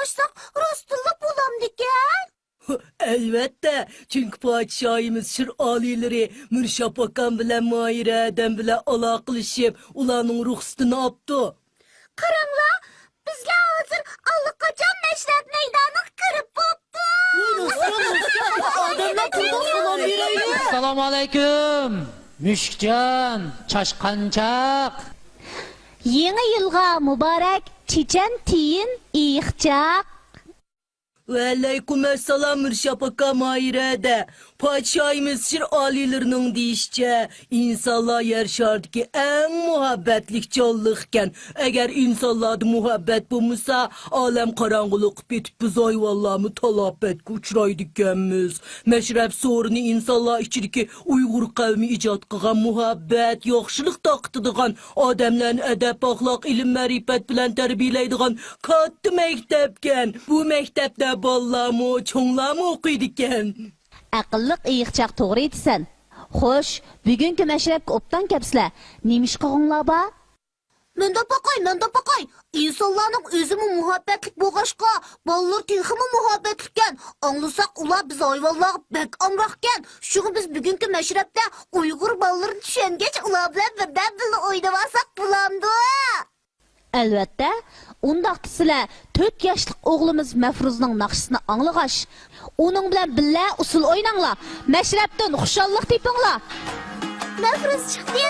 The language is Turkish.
açsak rastlılla bulamdiken. Elbette. Çünkü padişahımız Şir alileri Mürşap Akan bilen Mahir Adem bilen alaqılışıp ulanın ruhsatını yaptı. Karangla, bizge hazır allakacan meşrep meydanı kırıp boptu. Ademler kuldan falan bir öyle. Assalomu alaykum. Mushukjon, Chashqanchaq. Yeni yılga mübarek çiçen tiyin iyikcak. Ve aleykümselam Mürşap Akan Mahir Adem. Padişahımız Şir alilerinin deyişçe insanlar yer şardaki en muhabbetlik canlıkken eğer insanlarda muhabbet bulmuşsa alem karanlık bitip biz ayvallamı talap etki uçraydıkkenmiz. Meşrep sorunu insanlar içindeki Uygur kavmi icat kılan muhabbet, yaxşılık taqtıdığan adamların edep, ahlak, ilim, marifet bilen terbiyeleydiğen katı mektepken. Bu mektepte ballamı, çoğlamı okuydukken. Aqlliq iyikcak to'g'ri aytsan. Xo'sh, bugungi mashrabga obdan kapsizlar. Nemish qilinglar ba? Menda paqay. İnsanlarning o'zimi muhabbatlik bo'lg'ashqa, bolalar texmi muhabbatlikkan. Anglasak ular biz ayvonlar bek amroqkan. Shuni biz bugungi mashrabda Uyg'ur bolalarini tushangach ular bilan birdan birga o'ynamasak bo'lamdi. Albatta, undaq sizlar 4 yoshlik o'g'limiz Mafruzning naqshisini anglag'ash, uning bilan billa usul o'ynanglar. Mashrabdan xushallik tepinglar. Mafruz chiqdi.